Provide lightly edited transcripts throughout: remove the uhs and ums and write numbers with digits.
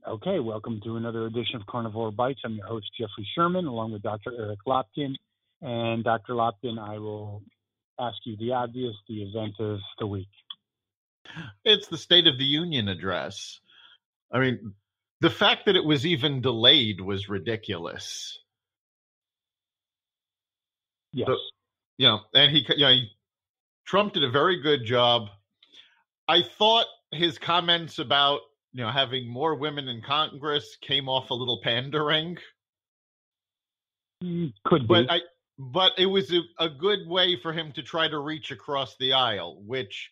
Okay, welcome to another edition of Carnivore Bites. I'm your host, Jeffrey Sherman, along with Dr. Eric Lopkin. And Dr. Lopkin, I will ask you the obvious, the event of the week. It's the State of the Union address. I mean, the fact that it was even delayed was ridiculous. Yes. Trump did a very good job. I thought his comments about, having more women in Congress came off a little pandering. Could be. But it was a good way for him to try to reach across the aisle, which,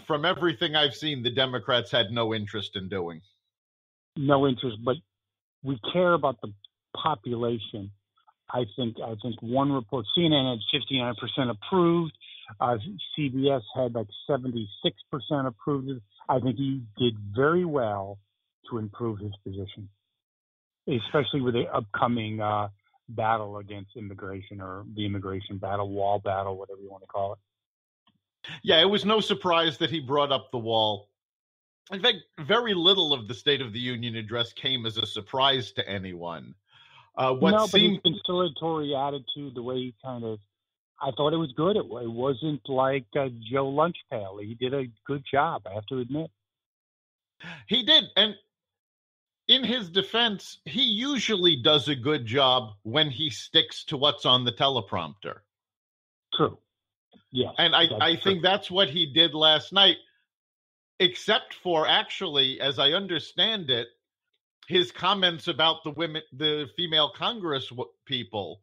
from everything I've seen, the Democrats had no interest in doing. No interest, but we care about the population. I think one report, CNN had 59% approved. CBS had like 76% approved. I think he did very well to improve his position, especially with the upcoming battle against immigration, or the immigration battle, wall battle, whatever you want to call it. Yeah, it was no surprise that he brought up the wall. In fact, very little of the State of the Union address came as a surprise to anyone. But his conciliatory attitude, the way he I thought it was good. It wasn't like Joe Lunchpail. He did a good job, I have to admit. He did. And in his defense, he usually does a good job when he sticks to what's on the teleprompter. True. Yes. And I think that's what he did last night, except for, actually, as I understand it, his comments about the female Congress people,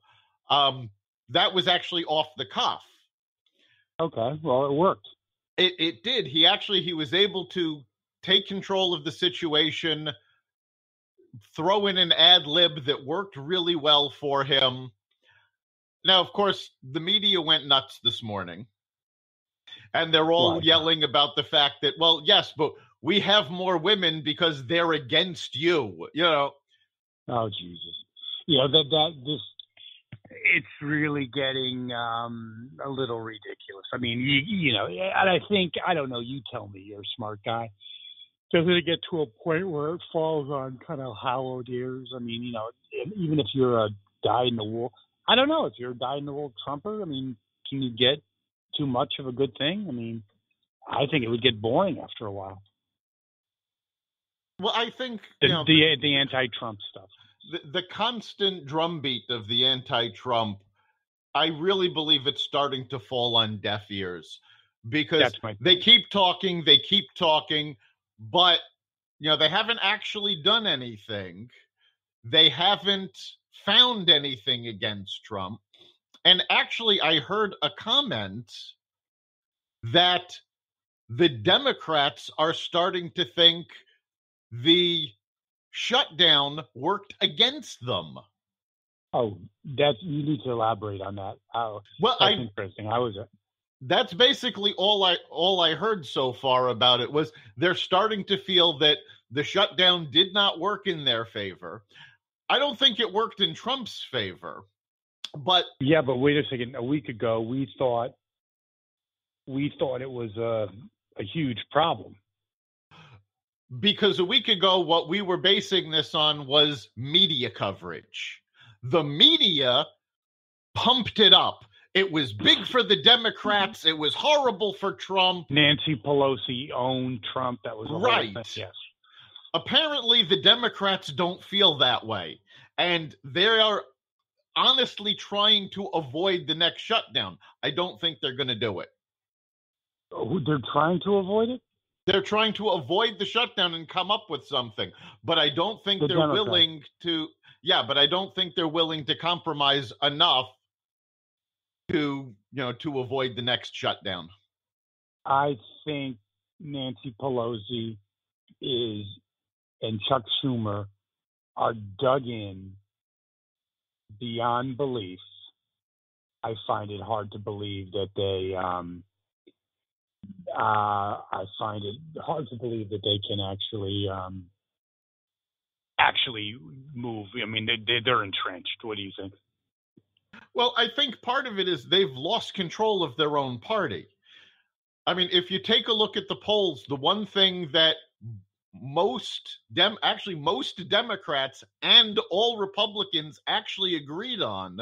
that was actually off the cuff. Okay, well, it worked. It did. He was able to take control of the situation, throw in an ad lib that worked really well for him. Now, of course, the media went nuts this morning, and they're all yelling about the fact that, well, yes, but we have more women because they're against you, Oh, Jesus. It's really getting a little ridiculous. I mean, and I don't know, you tell me, you're a smart guy. Doesn't it get to a point where it falls on kind of hallowed ears? I mean, even if you're a dyed-in-the-wool, I don't know, if you're a dyed-in-the-wool Trumper, I mean, can you get too much of a good thing? I mean, I think it would get boring after a while. Well, I think the anti-Trump stuff. The constant drumbeat of the anti-Trump, I really believe it's starting to fall on deaf ears, because they keep talking, but they haven't actually done anything. They haven't found anything against Trump. And actually, I heard a comment that the Democrats are starting to think the shutdown worked against them. Oh, you need to elaborate on that. That's interesting. That's basically all I heard so far about it, was they're starting to feel that the shutdown did not work in their favor. I don't think it worked in Trump's favor, but yeah, but wait a second. A week ago, we thought it was a huge problem. Because a week ago, what we were basing this on was media coverage. The media pumped it up. It was big for the Democrats. It was horrible for Trump. Nancy Pelosi owned Trump. That was right. Yes. Apparently, the Democrats don't feel that way. And they are honestly trying to avoid the next shutdown. I don't think they're going to do it. Oh, they're trying to avoid it? They're trying to avoid the shutdown and come up with something, but I don't think they're willing to. Yeah, but I don't think they're willing to compromise enough to avoid the next shutdown. I think Nancy Pelosi and Chuck Schumer are dug in beyond belief. I find it hard to believe that they. I find it hard to believe that they can actually move. I mean, they're entrenched. What do you think? Well, I think part of it is they've lost control of their own party. I mean, if you take a look at the polls, the one thing that most Democrats and all Republicans actually agreed on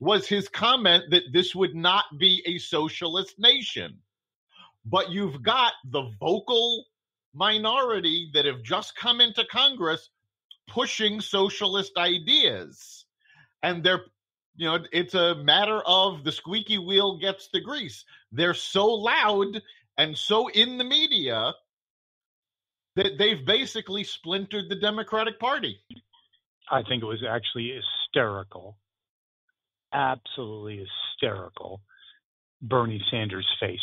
was his comment that this would not be a socialist nation. But you've got the vocal minority that have just come into Congress pushing socialist ideas. And they're, it's a matter of the squeaky wheel gets the grease. They're so loud and so in the media that they've basically splintered the Democratic Party. I think it was actually hysterical, absolutely hysterical. Bernie Sanders' face.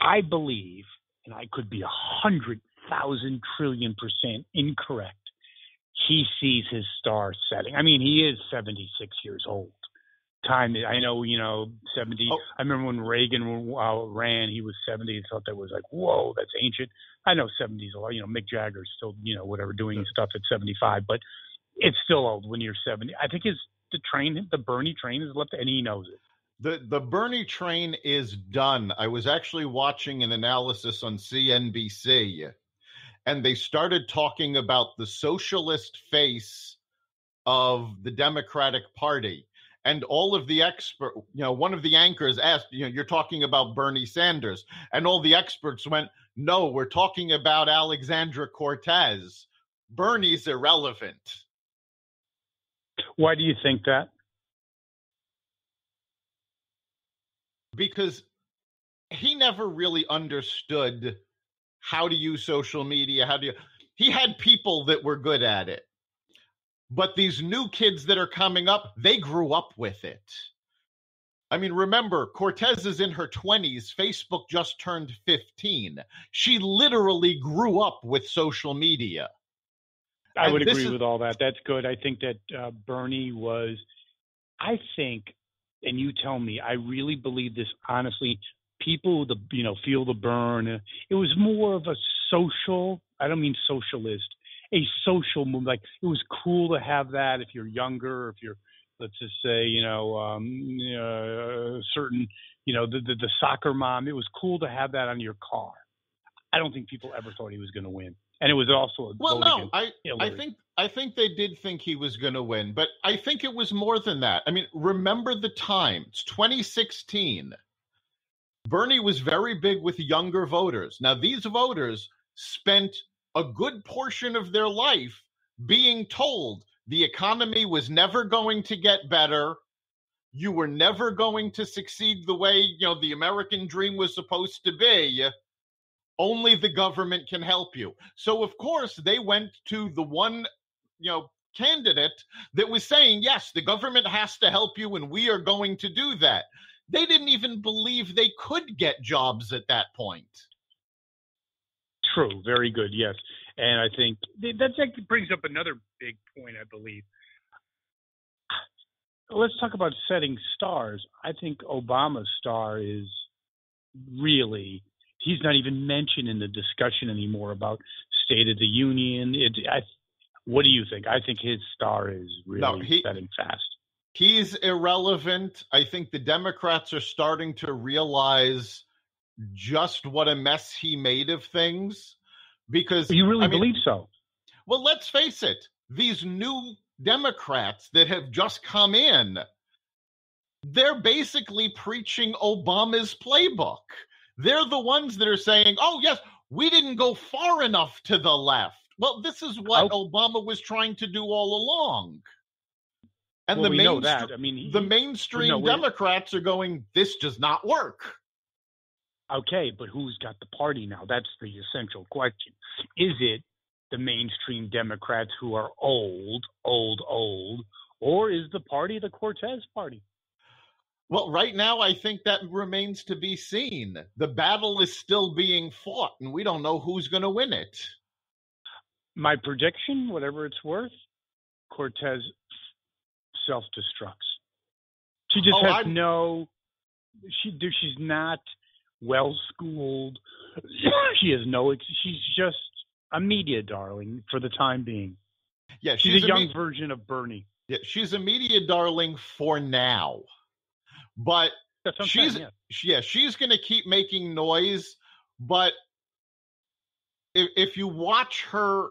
I believe, and I could be 100,000 trillion% incorrect, he sees his star setting. I mean, he is 76 years old. I know, 70. Oh. I remember when Reagan ran, he was 70. I thought that was like, whoa, that's ancient. I know 70's a lot. Mick Jagger's still, whatever, doing stuff at 75, but it's still old when you're 70. I think the Bernie train is left, and he knows it. The Bernie train is done. I was actually watching an analysis on CNBC, and they started talking about the socialist face of the Democratic Party. And all of the experts, one of the anchors asked, you're talking about Bernie Sanders. And all the experts went, no, we're talking about Alexandra Cortez. Bernie's irrelevant. Why do you think that? Because he never really understood how to use social media. He had people that were good at it. But these new kids that are coming up, they grew up with it. I mean, remember, Cortez is in her 20s. Facebook just turned 15. She literally grew up with social media. I would agree with all that. That's good. I think that Bernie was, and you tell me, I really believe this honestly, people, feel the burn. It was more of a social, I don't mean socialist, a social move. Like, it was cool to have that if you're younger, if you're, let's just say, certain, the soccer mom. It was cool to have that on your car. I don't think people ever thought he was going to win. And it was also I think they did think he was going to win, but I think it was more than that. I mean, remember the time. It's 2016. Bernie was very big with younger voters. Now, these voters spent a good portion of their life being told the economy was never going to get better. You were never going to succeed the way, the American dream was supposed to be. Only the government can help you. So, of course, they went to the one, candidate that was saying, yes, the government has to help you and we are going to do that. They didn't even believe they could get jobs at that point. True. Very good. Yes. And I think that brings up another big point, I believe. Let's talk about setting stars. I think Obama's star is really, he's not even mentioned in the discussion anymore about State of the Union. What do you think? I think his star is really setting fast. He's irrelevant. I think the Democrats are starting to realize just what a mess he made of things. Because you really believe so? Well, let's face it. These new Democrats that have just come in, they're basically preaching Obama's playbook. They're the ones that are saying, oh, yes, we didn't go far enough to the left. Well, this is what Obama was trying to do all along. And the mainstream Democrats are going, this does not work. Okay, but who's got the party now? That's the essential question. Is it the mainstream Democrats who are old, or is the party the Cortez party? Well, right now, I think that remains to be seen. The battle is still being fought, and we don't know who's going to win it. My prediction, whatever it's worth, Cortez self-destructs. She just has she's not well-schooled. She's just a media darling for the time being. Yeah, she's a young version of Bernie. Yeah, she's a media darling for now. But she's going to keep making noise. But if you watch her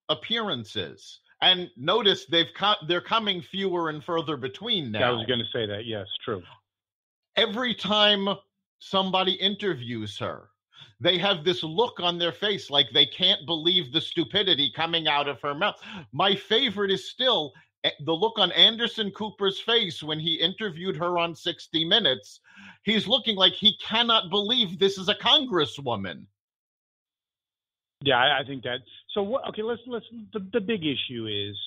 appearances, and notice they're coming fewer and further between now. I was going to say that. Yes, true. Every time somebody interviews her, they have this look on their face like they can't believe the stupidity coming out of her mouth. My favorite is still the look on Anderson Cooper's face when he interviewed her on 60 Minutes. He's looking like he cannot believe this is a congresswoman. Yeah, I think that. So okay, let's. The big issue is,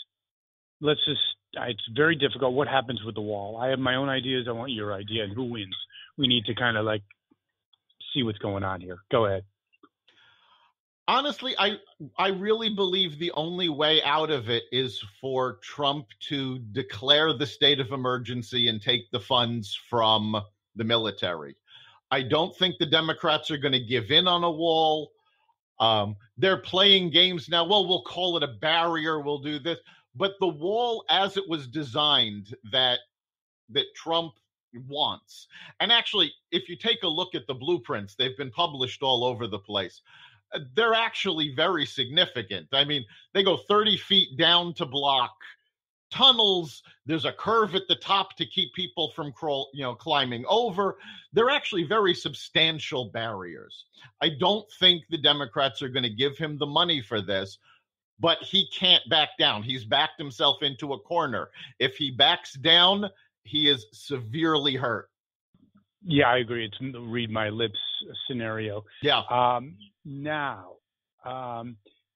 it's very difficult. What happens with the wall? I have my own ideas. I want your idea, and who wins? We need to kind of see what's going on here. Go ahead. Honestly, I really believe the only way out of it is for Trump to declare the state of emergency and take the funds from the military. I don't think the Democrats are going to give in on a wall. They're playing games now. Well, we'll call it a barrier. We'll do this. But the wall as it was designed that Trump wants. And actually, if you take a look at the blueprints, they've been published all over the place. They're actually very significant. I mean, they go 30 feet down to block tunnels. There's a curve at the top to keep people from climbing over. They're actually very substantial barriers. I don't think the Democrats are going to give him the money for this, but he can't back down. He's backed himself into a corner. If he backs down, he is severely hurt. Yeah, I agree. It's read my lips scenario. Yeah.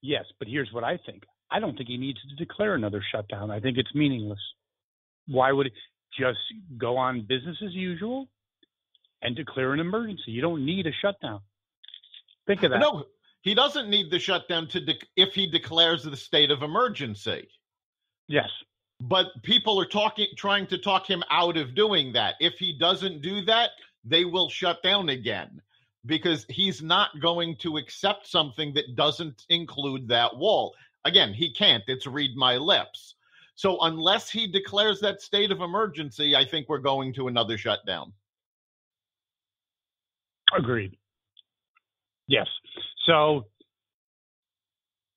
Yes, but here's what I think. I don't think he needs to declare another shutdown. I think it's meaningless. Why would it just go on business as usual and declare an emergency? You don't need a shutdown. Think of that. No, he doesn't need the shutdown if he declares the state of emergency. Yes. But people are trying to talk him out of doing that. If he doesn't do that, they will shut down again because he's not going to accept something that doesn't include that wall. Again, he can't. It's read my lips. So unless he declares that state of emergency, I think we're going to another shutdown. Agreed. Yes. So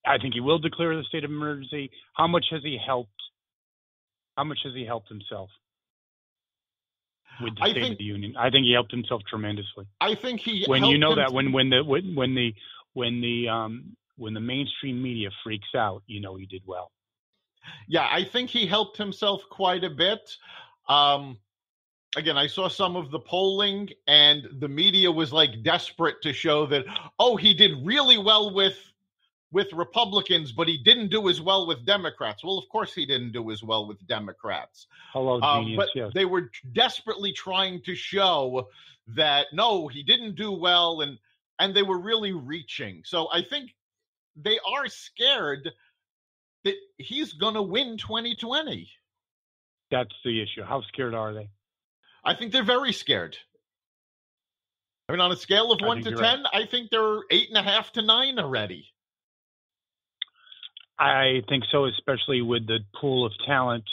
I think he will declare the state of emergency. How much has he helped? How much has he helped himself with the State of the Union? I think he helped himself tremendously. I think he when the mainstream media freaks out, he did well. Yeah, I think he helped himself quite a bit. Again, I saw some of the polling, and the media was desperate to show that, he did really well with Republicans, but he didn't do as well with Democrats. Well, of course he didn't do as well with Democrats. Hello, genius. But yes. They were desperately trying to show that, no, he didn't do well, and they were really reaching. So I think they are scared that he's going to win 2020. That's the issue. How scared are they? I think they're very scared. I mean, on a scale of 1 to 10, right. I think they're 8.5 to 9 already. I think so, especially with the pool of talent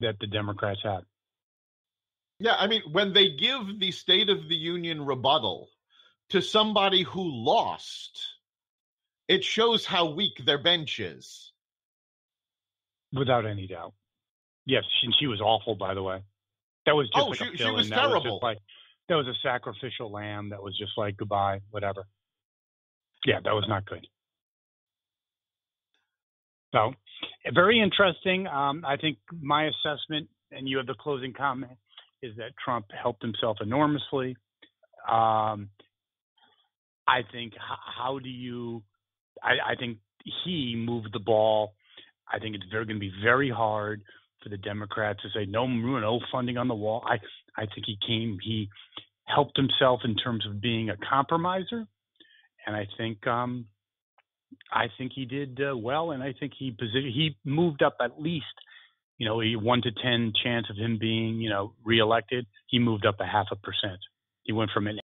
that the Democrats have. Yeah, I mean, when they give the State of the Union rebuttal to somebody who lost, it shows how weak their bench is. Without any doubt. Yes, she was awful, by the way. That was just a she was terrible. That was a sacrificial lamb that was just goodbye, whatever. Yeah, that was not good. So, very interesting. I think my assessment, and you have the closing comment, is that Trump helped himself enormously. I think I think he moved the ball. I think it's going to be very hard for the Democrats to say no funding on the wall. I think he helped himself in terms of being a compromiser, and I think he did well, and I think he moved up at least, a 1 to 10 chance of him being, reelected. He moved up 0.5%. He went from an